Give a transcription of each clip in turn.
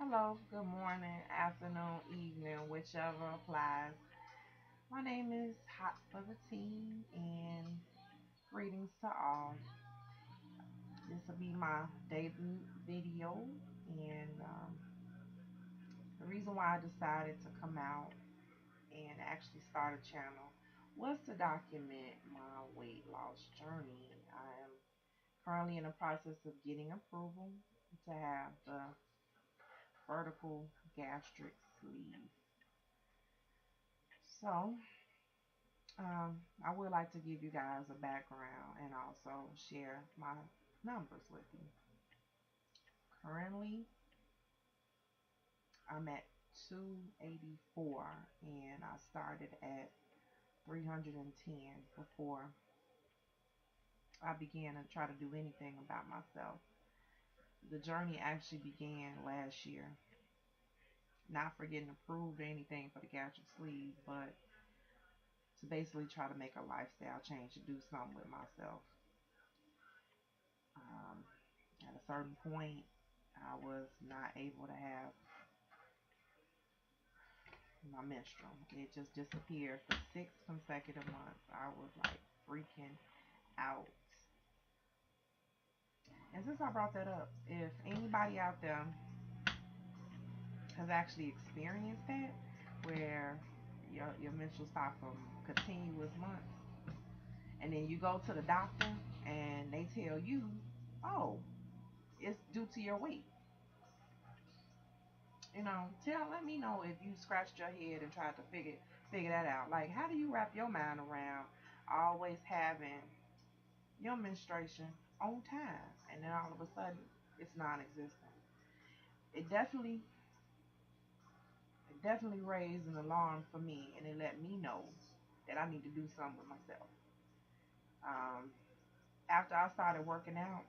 Hello, good morning, afternoon, evening, whichever applies. My name is Hot for the Team, and greetings to all. This will be my debut video, and the reason why I decided to come out and actually start a channel was to document my weight loss journey. I am currently in the process of getting approval to have the vertical gastric sleeve. So, I would like to give you guys a background and also share my numbers with you. Currently, I'm at 284 and I started at 310 before I began to try to do anything about myself. The journey actually began last year, not for getting approved or anything for the gastric sleeve, but to basically try to make a lifestyle change to do something with myself. Um, at a certain point, I was not able to have my menstrual. It just disappeared for 6 consecutive months. I was like freaking out. And since I brought that up, if anybody out there has actually experienced that, where your menstrual stop from continuous months, and then you go to the doctor and they tell you, oh, it's due to your weight. Let me know if you scratched your head and tried to figure that out. Like, how do you wrap your mind around always having your menstruation on time, and then all of a sudden it's non-existent? It definitely, it definitely raised an alarm for me, and it let me know that I need to do something with myself. Um, After I started working out,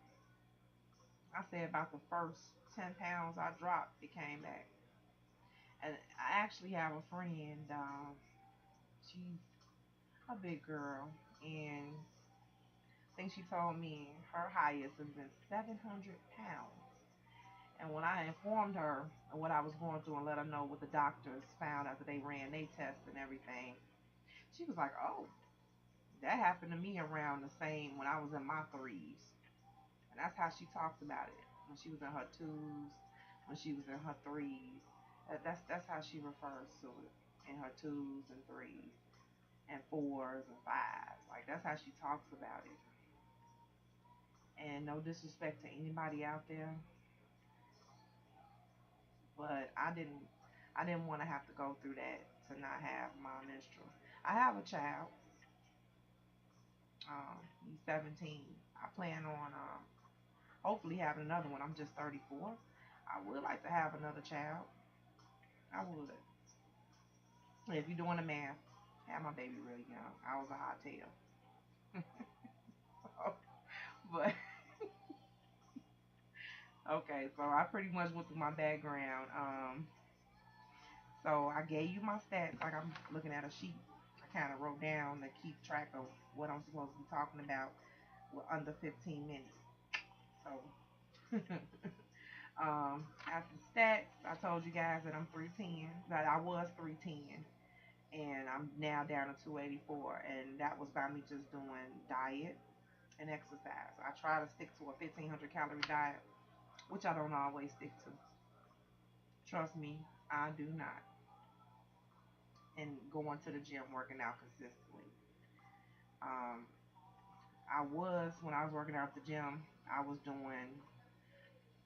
I say about the first 10 pounds I dropped, it came back. And I actually have a friend. She's a big girl, and I think she told me her highest has been 700 pounds. And when I informed her of what I was going through and let her know what the doctors found after they ran their tests and everything, she was like, "Oh, that happened to me around the same when I was in my threes." And that's how she talked about it when she was in her twos, when she was in her threes. That's how she refers to it, in her twos and threes and fours and fives. Like, that's how she talks about it. And no disrespect to anybody out there, but I didn't want to have to go through that to not have my menstrual. I have a child. He's 17. I plan on hopefully having another one. I'm just 34. I would like to have another child. I would. If you're doing the math, have my baby really young. I was a hot tail. But okay, so I pretty much went through my background. So I gave you my stats, like I'm looking at a sheet. I kind of wrote down to keep track of what I'm supposed to be talking about with under 15 minutes. So, after stats, I told you guys that I'm 310, that I was 310, and I'm now down to 284, and that was by me just doing diet and exercise. I try to stick to a 1500 calorie diet, which I don't always stick to. Trust me, I do not. And going to the gym, working out consistently. Um, when I was working out at the gym, I was doing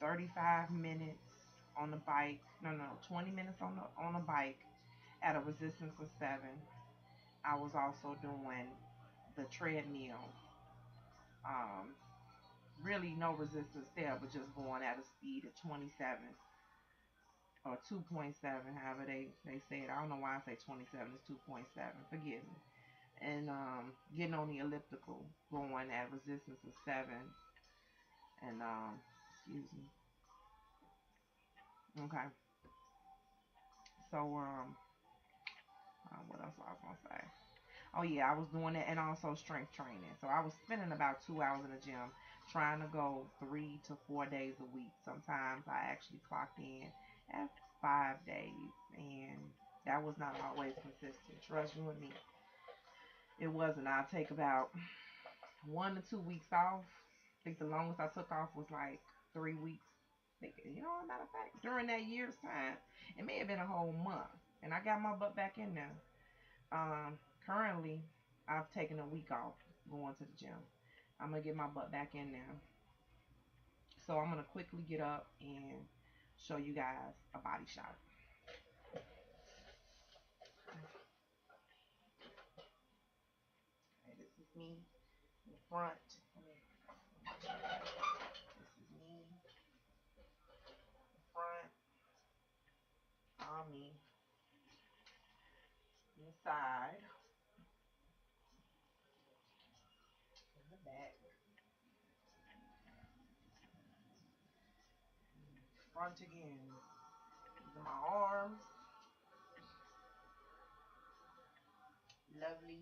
35 minutes on the bike. No, 20 minutes on the bike at a resistance of 7. I was also doing the treadmill. Um, Really no resistance there, but just going at a speed of 27 or 2.7, however they say it. I don't know why I say 27. It's 2.7. Forgive me. And getting on the elliptical, going at resistance of 7, and excuse me. Okay. So what else I was gonna say? Oh yeah, I was doing that, and also strength training. So I was spending about 2 hours in the gym trying to go 3 to 4 days a week. Sometimes I actually clocked in at 5 days, and that was not always consistent. Trust you and me, it wasn't. I'll take about 1 to 2 weeks off. I think the longest I took off was like 3 weeks. Matter of fact, during that year's time, it may have been a whole month, and I got my butt back in there. Currently, I've taken a week off going to the gym. I'm gonna get my butt back in there. So I'm gonna quickly get up and show you guys a body shot. Okay, this is me in the front. This is me in front. On me inside. In the back. Front again. These are my arms. Lovely.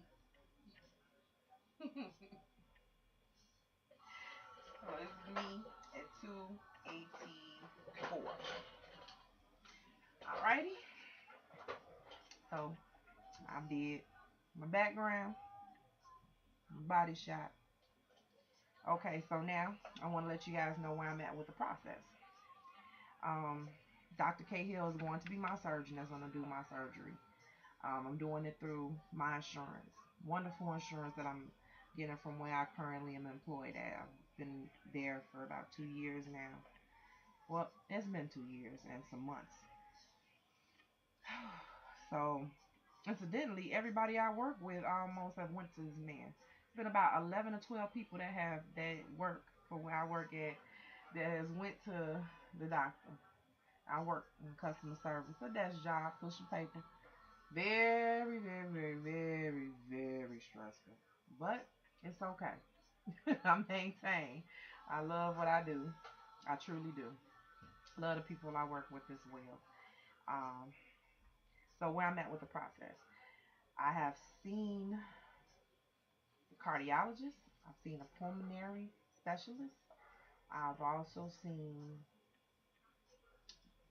So this is me at 284. Alrighty. So I did my background, body shot. Okay, so now I want to let you guys know where I'm at with the process. Um, Dr. Cahill is going to be my surgeon that's going to do my surgery. I'm doing it through my insurance. Wonderful insurance that I'm getting from where I currently am employed at. I've been there for about 2 years now. Well, it's been 2 years and some months. So, incidentally, everybody I work with almost have went to this man. It's been about 11 or 12 people that work for where I work at that has went to the doctor. I work in customer service, a desk job, pushing paper. Very, very, very, very, very stressful. But it's okay. I maintain. I love what I do. I truly do. Love the people I work with as well. Um, so where I'm at with the process, I have seen a cardiologist. I've seen a pulmonary specialist. I've also seen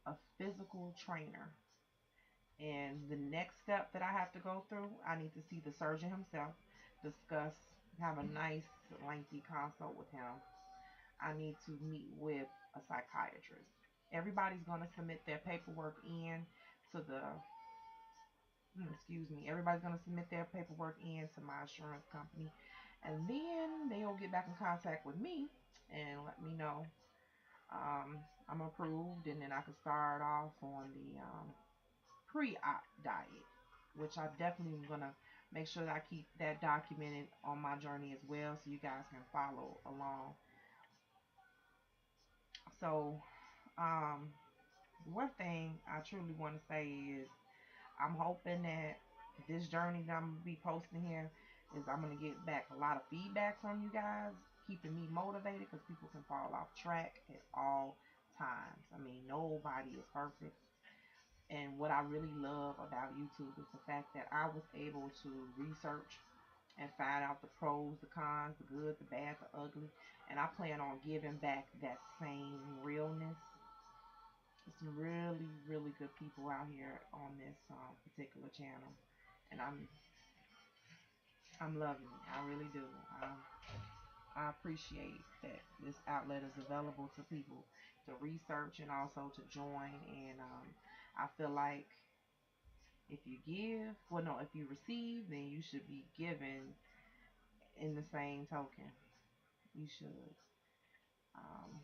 a physical trainer. And the next step that I have to go through, I need to see the surgeon himself, discuss, have a nice, lengthy consult with him. I need to meet with a psychiatrist. Everybody's going to submit their paperwork in to the, excuse me, everybody's going to submit their paperwork in to my insurance company. And then they'll get back in contact with me and let me know I'm approved, and then I can start off on the pre-op diet, which I definitely am gonna make sure that I keep that documented on my journey as well, so you guys can follow along. So, um, one thing I truly want to say is I'm hoping that this journey that I'm gonna be posting here is I'm gonna get back a lot of feedback from you guys, keeping me motivated because people can fall off track at all times. I mean, nobody is perfect. And what I really love about YouTube is the fact that I was able to research and find out the pros, the cons, the good, the bad, the ugly. And I plan on giving back that same realness. There's some really, really good people out here on this particular channel. And I'm loving it. I really do. I appreciate that this outlet is available to people to research and also to join. And I feel like if you give, well, no, if you receive, then you should be given in the same token. You should. Um,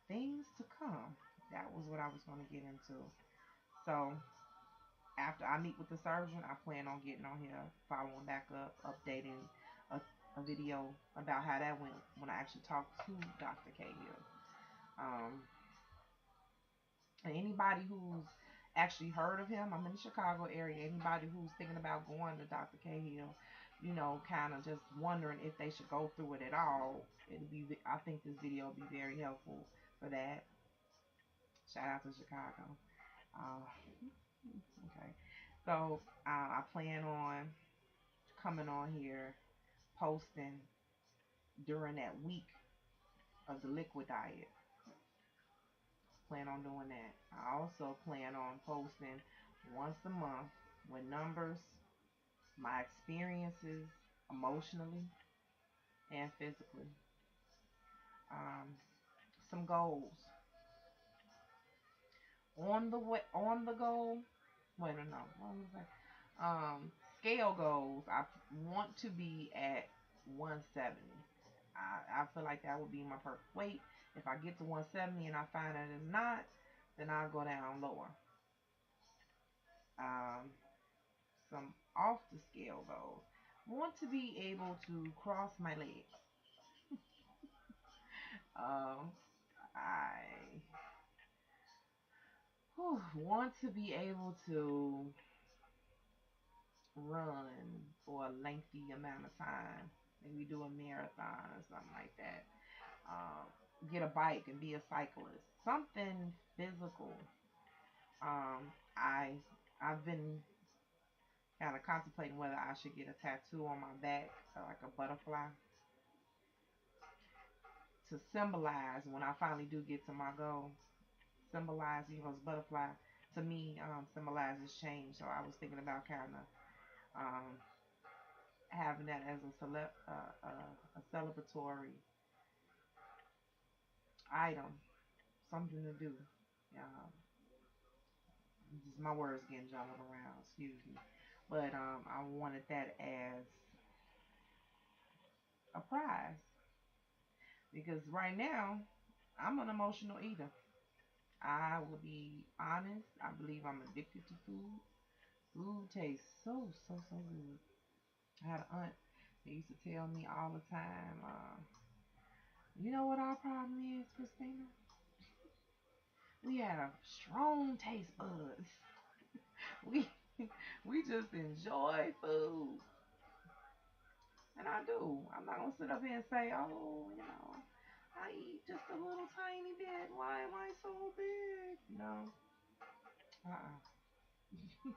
Things to come. That was what I was going to get into. So, after I meet with the surgeon, I plan on getting on here, following back up, updating a video about how that went when I actually talked to Dr. Cahill. Um, and anybody who's actually heard of him, I'm in the Chicago area. Anybody who's thinking about going to Dr. Cahill, kind of just wondering if they should go through it at all, I think this video will be very helpful for that. Shout out to Chicago. Uh, okay, so I plan on coming on here, posting during that week of the liquid diet. Plan on doing that. I also plan on posting once a month with numbers, my experiences emotionally and physically. Um, some goals on the goal. Wait, no, what was that? Scale goals. I want to be at 170. I feel like that would be my perfect weight. If I get to 170 and I find that it's not, then I'll go down lower. Um, some off the scale goals. Want to be able to cross my legs. Um, I want to be able to run for a lengthy amount of time. Maybe do a marathon or something like that. Get a bike and be a cyclist. Something physical. I I've been kind of contemplating whether I should get a tattoo on my back, like a butterfly, to symbolize when I finally do get to my goal. Symbolize, this butterfly to me symbolizes change. So I was thinking about kind of um, having that as a celebratory item, something to do. Um, just my words getting jumbled around, excuse me. But I wanted that as a prize because right now I'm an emotional eater. I will be honest. I believe I'm addicted to food. Food tastes so good. I had an aunt that used to tell me all the time, you know what our problem is, Christina? We have strong taste buds. We we just enjoy food. And I do. I'm not gonna sit up here and say, oh, I eat just a little tiny bit. Why am I so big? No. Uh-uh.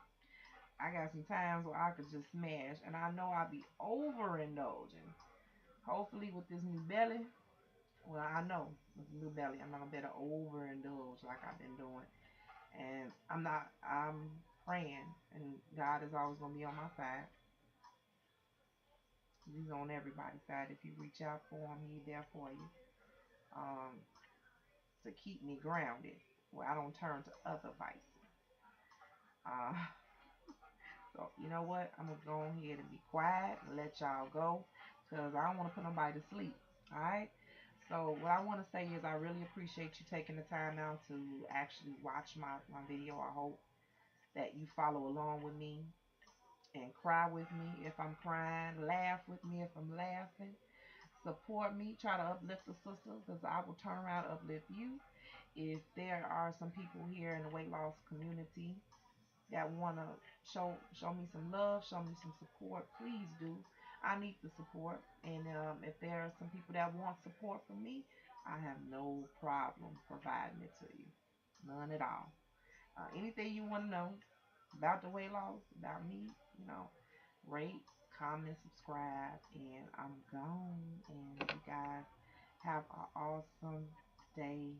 I got some times where I could just smash, and I know I'll be overindulging. Hopefully, with this new belly, well, I know with the new belly, I'm not gonna be able to overindulge like I've been doing. And I'm praying, and God is always gonna be on my side. He's on everybody's side. If you reach out for him, he's there for you. Um, to keep me grounded, where I don't turn to other vices. Uh, so you know what? I'm gonna go ahead and be quiet and let y'all go, cause I don't want to put nobody to sleep. All right. So what I want to say is I really appreciate you taking the time out to actually watch my video. I hope that you follow along with me and cry with me if I'm crying, laugh with me if I'm laughing, support me, try to uplift the sister because I will turn around and uplift you. If there are some people here in the weight loss community that want to show me some love, show me some support, please do. I need the support, and if there are some people that want support from me, I have no problem providing it to you, none at all. Anything you want to know about the weight loss, about me, you know, rate, comment, subscribe, and I'm gone. And you guys have an awesome day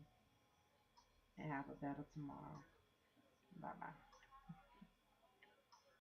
and have a better tomorrow. Bye bye.